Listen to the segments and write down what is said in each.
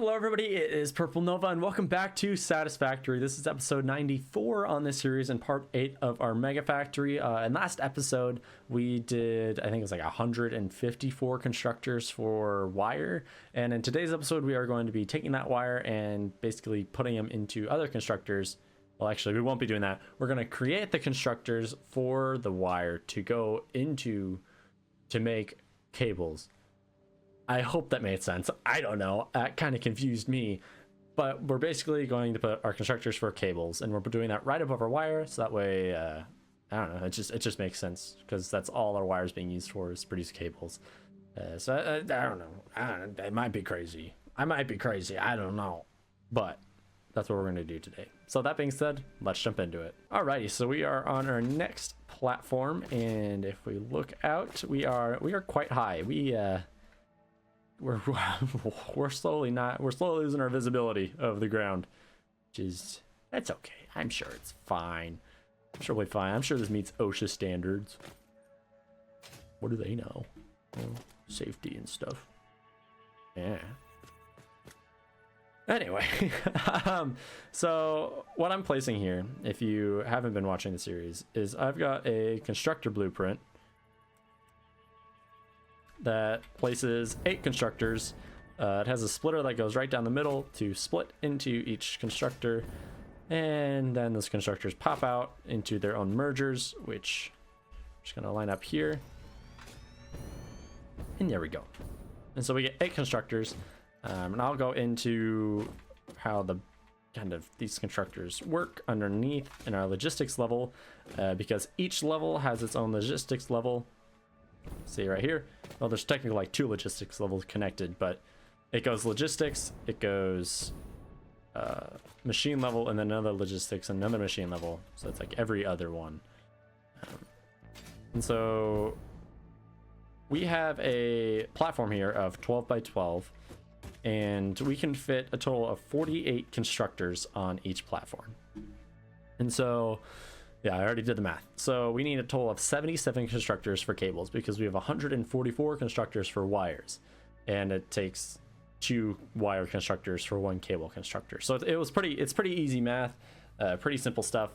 Hello everybody, it is Purple Nova and welcome back to Satisfactory. This is episode 94 on this series and part 8 of our Mega Factory. In last episode we did, I think it was like 154 constructors for wire, and in today's episode we are going to be taking that wire and basically putting them into other constructors. Well, actually we won't be doing that. We're going to create the constructors for the wire to go into to make cables. I hope that made sense. I don't know. That kind of confused me. But we're basically going to put our constructors for cables, and we're doing that right above our wire, so that way, I don't know, it just makes sense, because that's all our wire is being used for, is produce cables. So I don't know. It might be crazy. I might be crazy. I don't know. But that's what we're going to do today. So that being said, let's jump into it. Alrighty, so we are on our next platform, and if we look out, we are quite high. We're slowly losing our visibility of the ground, which is, that's okay. I'm sure it's fine. I'm sure we'll be fine. I'm sure this meets OSHA standards. What do they know? Well, safety and stuff. Yeah. Anyway, so what I'm placing here, if you haven't been watching the series, is I've got a constructor blueprint that places 8 constructors. It has a splitter that goes right down the middle to split into each constructor, and then those constructors pop out into their own mergers, which I'm just gonna line up here, and there we go. And so we get 8 constructors, and I'll go into how the these constructors work underneath in our logistics level, because each level has its own logistics level. See right here, well, there's technically like 2 logistics levels connected, but it goes logistics, it goes machine level, and then another logistics, another machine level, so it's like every other one. And so we have a platform here of 12 by 12, and we can fit a total of 48 constructors on each platform. And so yeah, I already did the math. So we need a total of 77 constructors for cables, because we have 144 constructors for wires, and it takes 2 wire constructors for 1 cable constructor. So it's pretty easy math, pretty simple stuff.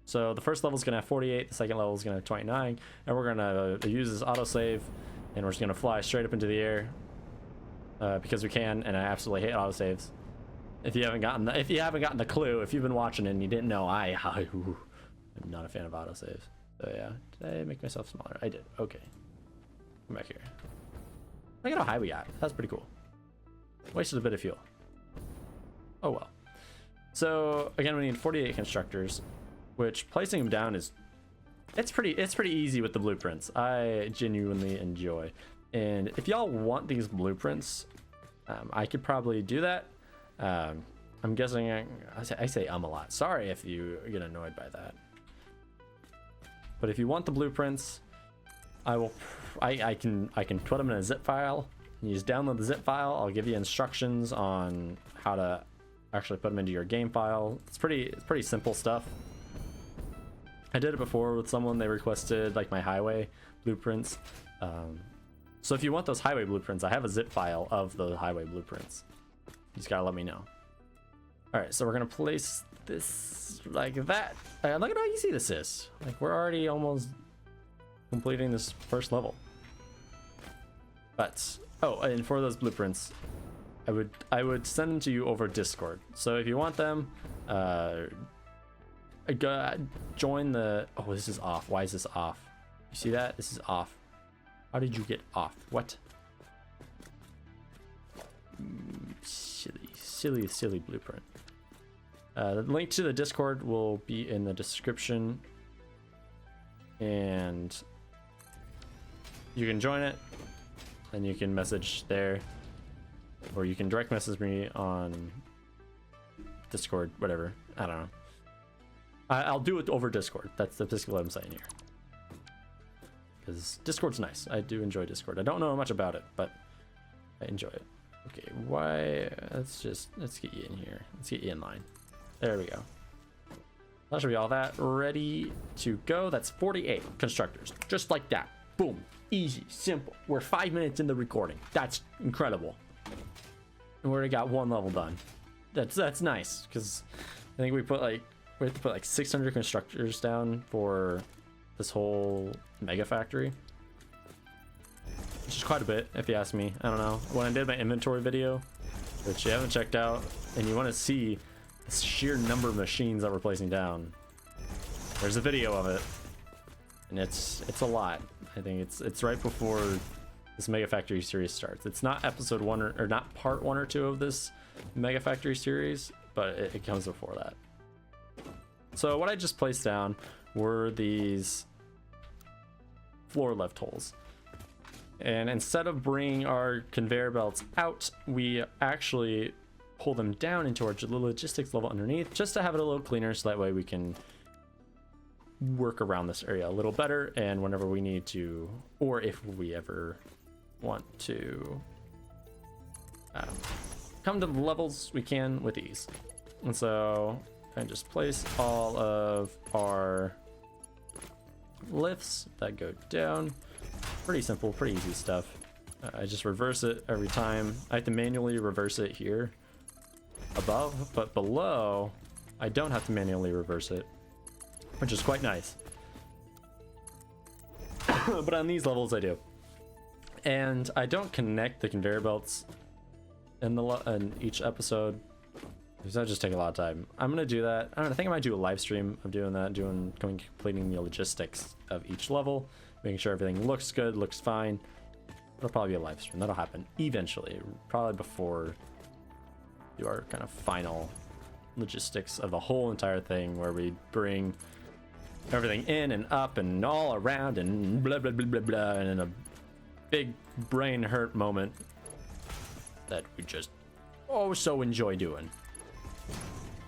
So the first level is going to have 48, the second level is going to have 29, and we're going to use this autosave, and we're just going to fly straight up into the air, because we can, and I absolutely hate autosaves. If you haven't gotten the clue, if you've been watching and you didn't know, I'm not a fan of autosaves. So yeah, did I make myself smaller? I did. Okay. Come back here. Look at how high we got. That's pretty cool. Wasted a bit of fuel. Oh well. So again, we need 48 constructors, which placing them down is it's pretty easy with the blueprints. I genuinely enjoy. And if y'all want these blueprints, I could probably do that. I'm guessing I say a lot. Sorry if you get annoyed by that. But if you want the blueprints, I can put them in a zip file. You just download the zip file. I'll give you instructions on how to actually put them into your game file. It's pretty simple stuff. I did it before with someone. They requested like my highway blueprints. So if you want those highway blueprints, I have a zip file of the highway blueprints. You just gotta let me know. Alright, so we're gonna place this like that. Look at how easy this is. Like, we're already almost completing this first level. But oh, and for those blueprints, I would send them to you over Discord. So if you want them, join the. Oh, this is off. Why is this off? You see that? This is off. How did you get off? What? Silly blueprint. The link to the Discord will be in the description, and you can join it, and you can message there, or you can direct message me on Discord, whatever. I don't know. I'll do it over Discord. That's basically what I'm saying here, because Discord's nice. I do enjoy Discord. I don't know much about it, but I enjoy it. Okay, why? Let's get you in here. Let's get you in line. There we go. That should be all that ready to go. That's 48 constructors, just like that. Boom, easy, simple. We're 5 minutes in the recording. That's incredible. And we already got one level done. That's nice, because I think we have to put like 600 constructors down for this whole mega factory, which is quite a bit if you ask me. I don't know. When I did my inventory video, which you haven't checked out, and you want to see the sheer number of machines that we're placing down, there's a video of it, and it's a lot. I think it's right before this mega factory series starts. It's not episode 1 or not part 1 or 2 of this mega factory series, but it comes before that. So what I just placed down were these floor lift holes, and instead of bringing our conveyor belts out, we actually pull them down into our logistics level underneath, just to have it a little cleaner, so that way we can work around this area a little better, and whenever we need to, or if we ever want to come to the levels, we can with ease. And so I just place all of our lifts that go down. Pretty simple, pretty easy stuff. I just reverse it every time. I have to manually reverse it here above, but below I don't have to manually reverse it, which is quite nice. But on these levels I do. And I don't connect the conveyor belts in each episode, because that just take a lot of time. I'm gonna do that. I think I might do a live stream of doing that, completing the logistics of each level, making sure everything looks good, looks fine. It'll probably be a live stream. That'll happen eventually, probably before we do our kind of final logistics of the whole entire thing, where we bring everything in and up and all around and blah blah blah blah blah, and in a big brain hurt moment that we just so enjoy doing.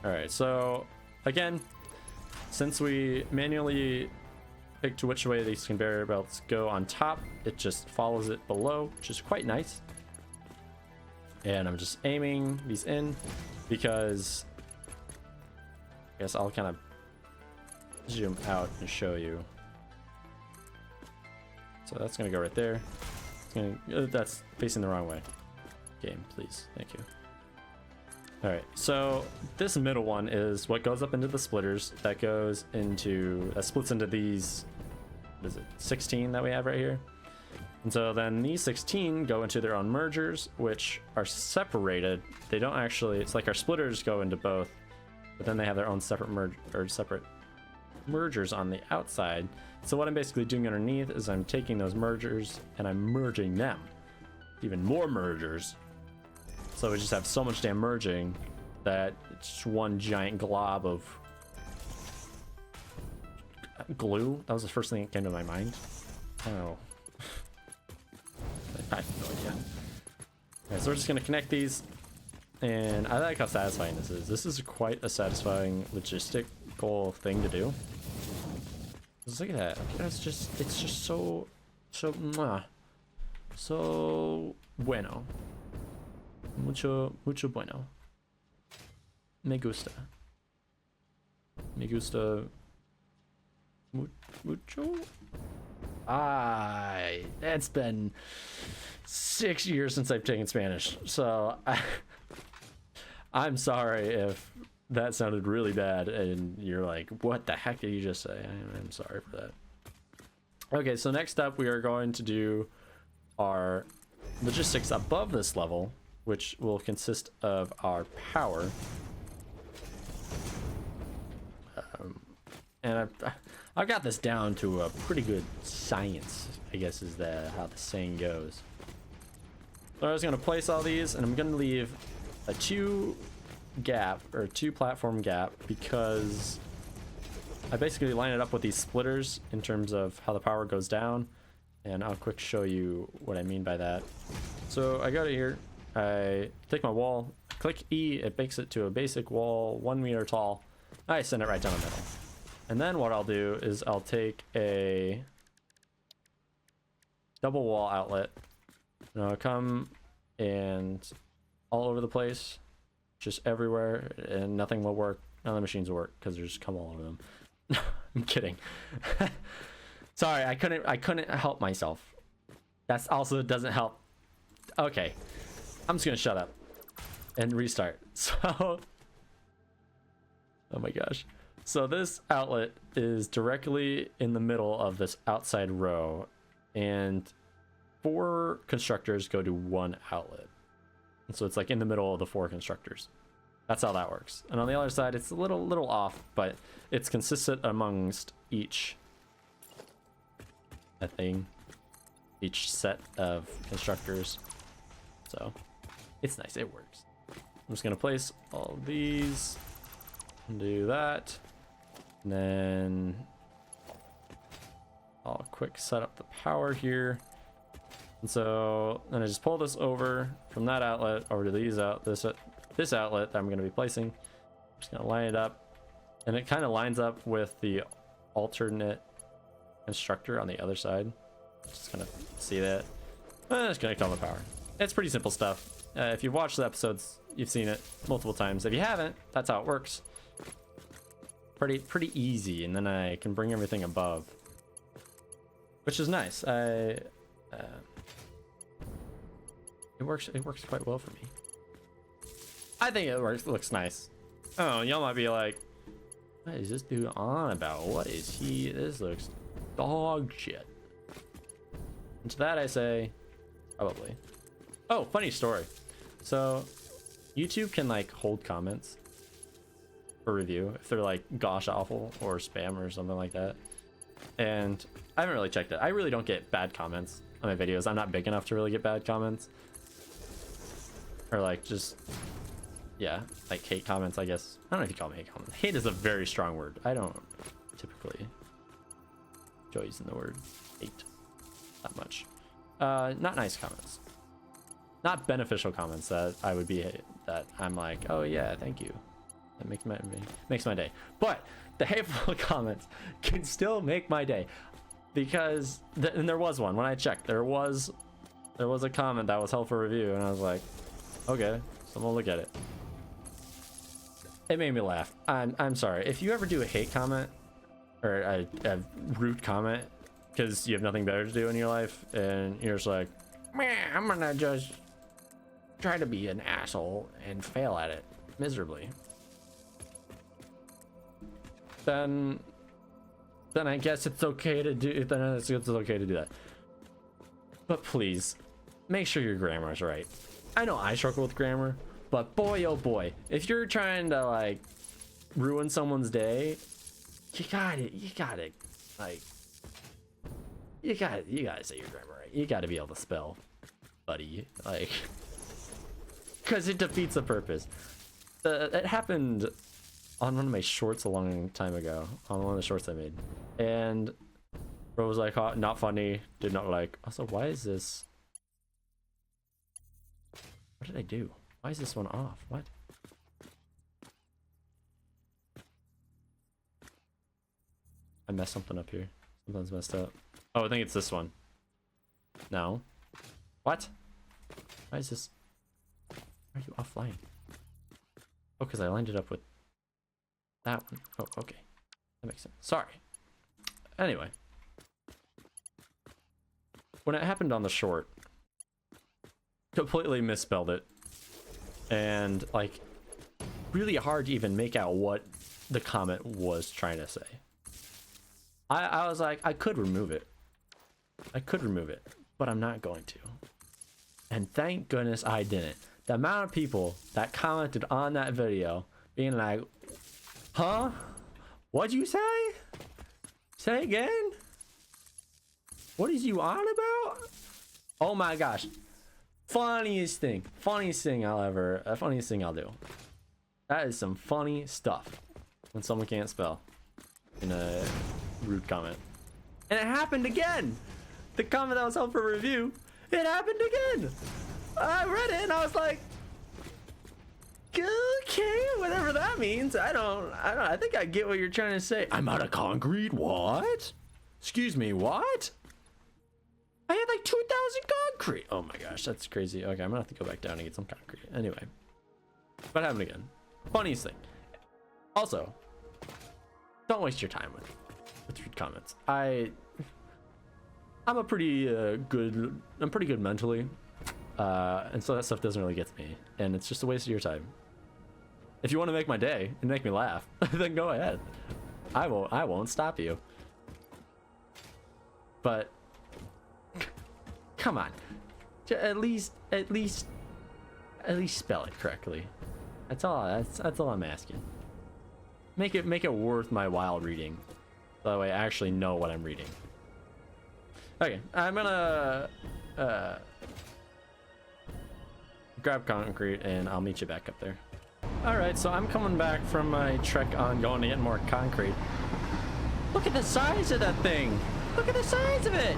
All right, so again, since we manually picked which way these conveyor belts go on top, it just follows it below, which is quite nice. And I'm just aiming these in, because I guess I'll kind of zoom out and show you. So that's gonna go right there. That's facing the wrong way. Game, please, thank you. All right, so this middle one is what goes up into the splitters. That splits into these, what is it, 16 that we have right here. And so then these 16 go into their own mergers, which are separated. They don't actually, it's like our splitters go into both, but then they have their own separate mergers on the outside. So what I'm basically doing underneath is I'm taking those mergers and I'm merging them. Even more mergers. So we just have so much damn merging that it's one giant glob of glue. That was the first thing that came to my mind. Oh. I have no idea. Alright, so we're just gonna connect these, and I like how satisfying this is. This is quite a satisfying logistical thing to do. Just look at that. It's just so bueno. Mucho bueno. Me gusta. Me gusta mucho. It's been 6 years since I've taken Spanish, so I'm sorry if that sounded really bad and you're like, what the heck did you just say? I'm sorry for that. Okay, so next up we are going to do our logistics above this level, which will consist of our power. And I've got this down to a pretty good science, I guess is how the saying goes. So I was going to place all these, and I'm going to leave a two platform gap, because I basically line it up with these splitters in terms of how the power goes down, and I'll quick show you what I mean by that. So I go to here, I take my wall, click E, it makes it to a basic wall 1 meter tall. I send it right down the middle. And then what I'll do is I'll take a double wall outlet, and I'll come and all over the place, just everywhere, and nothing will work. None of the machines will work because there's come all over them. I'm kidding. Sorry, I couldn't help myself. That's also doesn't help. Okay, I'm just gonna shut up. and restart. So, oh my gosh. So this outlet is directly in the middle of this outside row, and 4 constructors go to 1 outlet. And so it's like in the middle of the 4 constructors. That's how that works. And on the other side, it's a little off, but it's consistent amongst each each set of constructors. So it's nice, it works. I'm just gonna place all these and do that. And then I'll quick set up the power here. And so then I just pull this over from that outlet over to this outlet that I'm going to be placing. I'm just going to line it up, and it kind of lines up with the alternate constructor on the other side. Just going to see that. I'm just going to connect all the power. It's pretty simple stuff. If you've watched the episodes, you've seen it multiple times. If you haven't, that's how it works. Pretty easy, and then I can bring everything above, which is nice. It works quite well for me. I think it looks nice. Oh, y'all might be like, what is this dude on about? What is he? This looks dog shit. And to that I say, probably. Oh, funny story. So YouTube can like hold comments for review if they're like gosh awful or spam or something like that. And I haven't really checked it. I really don't get bad comments on my videos. I'm not big enough to really get bad comments. Or like just, yeah, like hate comments, I guess. I don't know if you call me hate comments. Hate is a very strong word. I don't typically enjoy using the word hate that much. Not nice comments. Not beneficial comments that I would be, that I'm like, oh yeah, thank you. That makes my day. But the hateful comments can still make my day, because and there was one when I checked. There was a comment that was held for review, and I was like, okay, so I'm gonna look at it. It made me laugh. I'm sorry if you ever do a hate comment or a rude comment because you have nothing better to do in your life, and you're just like, man, I'm gonna just try to be an asshole and fail at it miserably. Then I guess it's okay to do. Then it's okay to do that. But please, make sure your grammar is right. I know I struggle with grammar, but boy, oh boy, if you're trying to like ruin someone's day, you gotta say your grammar right. You gotta be able to spell, buddy. Like, because it defeats the purpose. It happened on one of my shorts a long time ago, on one of the shorts I made, and bro was like, oh, not funny, did not like. Also, why is this? What did I do? Why is this one off? What? I messed something up here. Something's messed up. Oh, I think it's this one. No. What? Why is this? Why are you offline? Oh, because I lined it up with that one. Oh, okay. That makes sense. Sorry. Anyway. When it happened on the short, completely misspelled it. And, like, really hard to even make out what the comment was trying to say. I was like, I could remove it. But I'm not going to. And thank goodness I didn't. The amount of people that commented on that video being like, huh? What'd you say? Say again? What is you on about? Oh my gosh. Funniest thing I'll do. That is some funny stuff when someone can't spell in a rude comment. And it happened again. The comment that was held for review, it happened again. I read it and I was like, okay, whatever that means. I think I get what you're trying to say. I'm out of concrete. What? Excuse me, what? I had like 2,000 concrete. Oh my gosh, that's crazy. Okay, I'm gonna have to go back down and get some concrete. Anyway, what happened again? Funniest thing. Also, don't waste your time with rude comments. I'm pretty good mentally. And so that stuff doesn't really get to me, and it's just a waste of your time. If you want to make my day and make me laugh, then go ahead. I won't stop you. But come on, at least spell it correctly. That's all I'm asking. Make it worth my while reading. That way I actually know what I'm reading. Okay, I'm gonna grab concrete and I'll meet you back up there. Alright, so I'm coming back from my trek on going to get more concrete. Look at the size of that thing! Look at the size of it!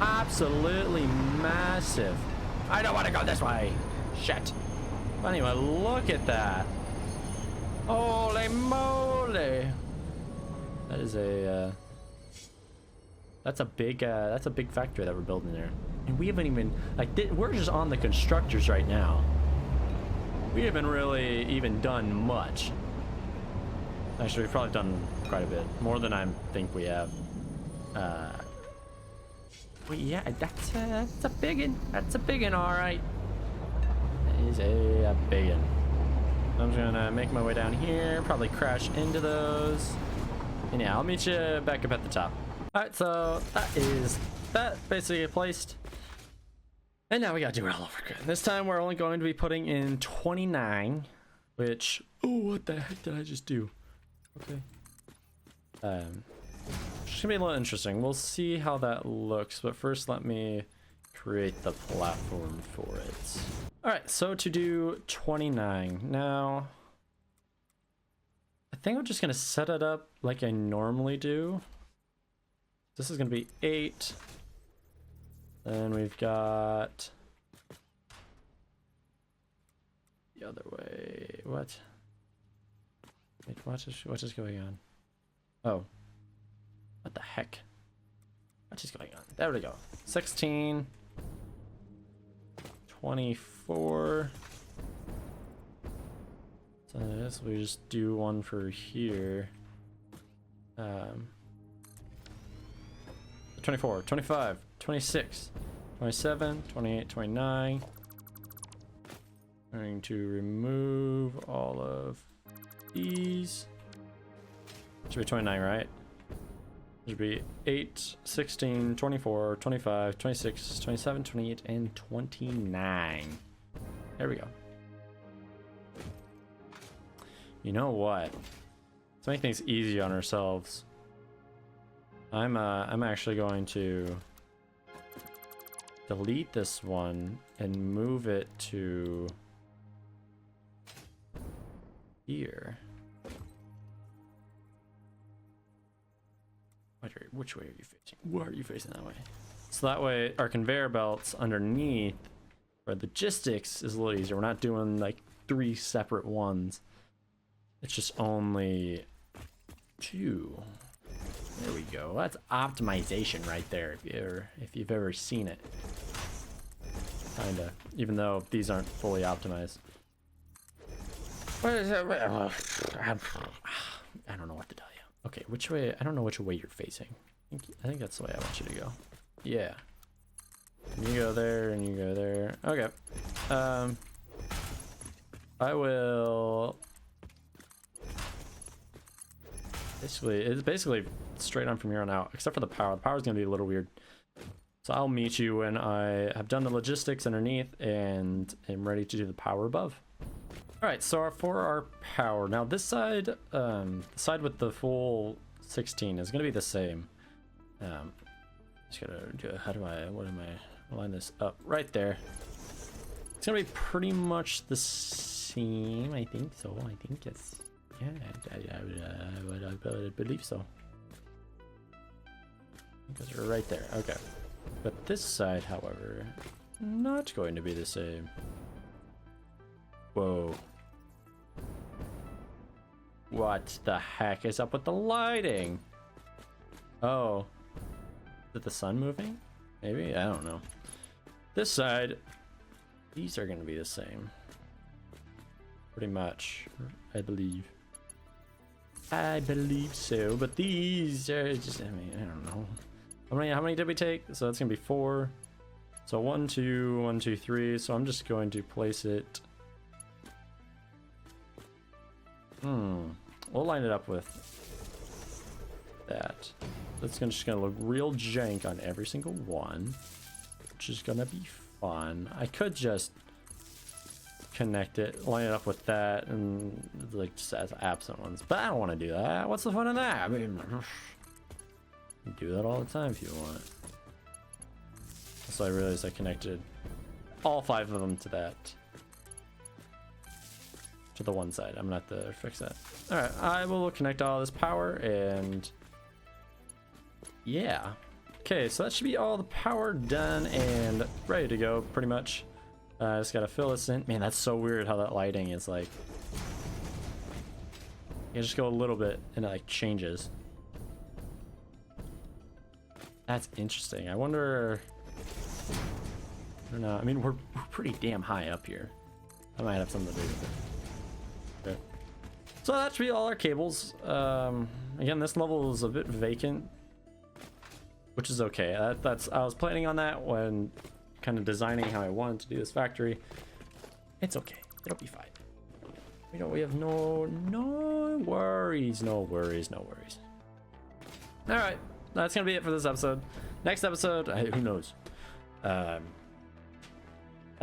Absolutely massive. I don't want to go this way! Shit. But anyway, look at that. Holy moly! That is a that's a big factory that we're building there. And we haven't even, like, we're just on the constructors right now. We haven't really even done much. Actually, we've probably done quite a bit. More than I think we have. But yeah, that's a biggin. That's a biggin, alright. That is a biggin. I'm just gonna make my way down here, probably crash into those. And yeah, I'll meet you back up at the top. Alright, so that basically placed. And now we gotta do it all over again. This time we're only going to be putting in 29, which, oh, what the heck did I just do? Okay. It's gonna be a little interesting. We'll see how that looks, but first let me create the platform for it. Alright, so to do 29. Now, I think I'm just gonna set it up like I normally do. This is gonna be 8. Then we've got the other way. What? Wait, what is going on? Oh. What the heck? What is going on? There we go. 16. 24. So this we just do one for here. 24, 25, 26, 27, 28, 29. Going to remove all of these. Should be 29, right? Should be 8, 16, 24, 25, 26, 27, 28, and 29. There we go. You know what? To make things easy on ourselves, I'm actually going to delete this one and move it to here. Which way are you facing? Where are you facing that way? So that way our conveyor belts underneath for logistics is a little easier. We're not doing like 3 separate ones. It's just only 2. There we go. That's optimization right there, if you've ever seen it. Kinda. Even though these aren't fully optimized. What is it? I don't know what to tell you. Okay, which way? I don't know which way you're facing. I think that's the way I want you to go. Yeah. And you go there, and you go there. Okay. I will. It's basically straight on from here on out, except for the power. The power's gonna be a little weird. So I'll meet you when I have done the logistics underneath and am ready to do the power above. All right, so for our power, now this side, the side with the full 16 is gonna be the same. Just gotta do, what am I, line this up right there. It's gonna be pretty much the same, I think so. I think it's, yeah, I would believe so. Because we're right there, okay. But this side, however, not going to be the same. Whoa. What the heck is up with the lighting? Oh. Is it the sun moving? Maybe? I don't know. This side, these are going to be the same. Pretty much, I believe. I believe so, but these are just, I mean, I don't know. How many did we take? So that's going to be 4. So 1, 2, 1, 2, 3. So I'm just going to place it. We'll line it up with that. That's just gonna look real jank on every single one, which is gonna be fun. I could just connect it, line it up with that, and like just as absent ones, but I don't want to do that. What's the fun in that? I mean, you do that all the time if you want. So I realized I connected all 5 of them to that, to the one side. I'm gonna have to fix that. All right, I will connect all this power, and yeah. Okay, so that should be all the power done and ready to go, pretty much. I just gotta fill this in. Man, that's so weird how that lighting is like. You just go a little bit and it like changes. That's interesting. I wonder. I don't know. I mean, we're pretty damn high up here. I might have something to do with it. Okay. So that should be all our cables. Again, this level is a bit vacant, which is okay. I was planning on that when kind of designing how I wanted to do this factory. It's okay. It'll be fine. We have no worries. No worries. No worries. All right. That's going to be it for this episode. Next episode, who knows? I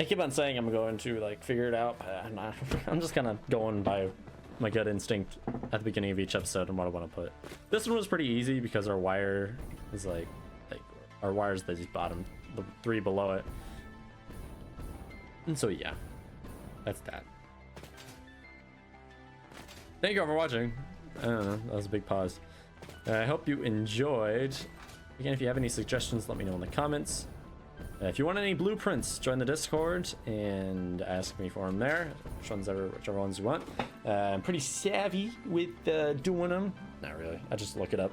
keep on saying I'm going to like figure it out, but I'm just kind of going by my gut instinct at the beginning of each episode and what I want to put. This one was pretty easy because our wire is like our wires that just bottom, the 3 below it. And so yeah, that's that. Thank you all for watching. I don't know, that was a big pause. I hope you enjoyed. Again, if you have any suggestions, let me know in the comments. If you want any blueprints, join the Discord and ask me for them there. Whichever ones you want. I'm pretty savvy with doing them. Not really. I just look it up.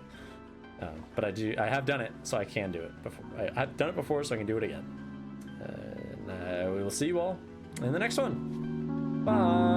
But I have done it, so I can do it before. I've done it before, so I can do it again. And we will see you all in the next one. Bye.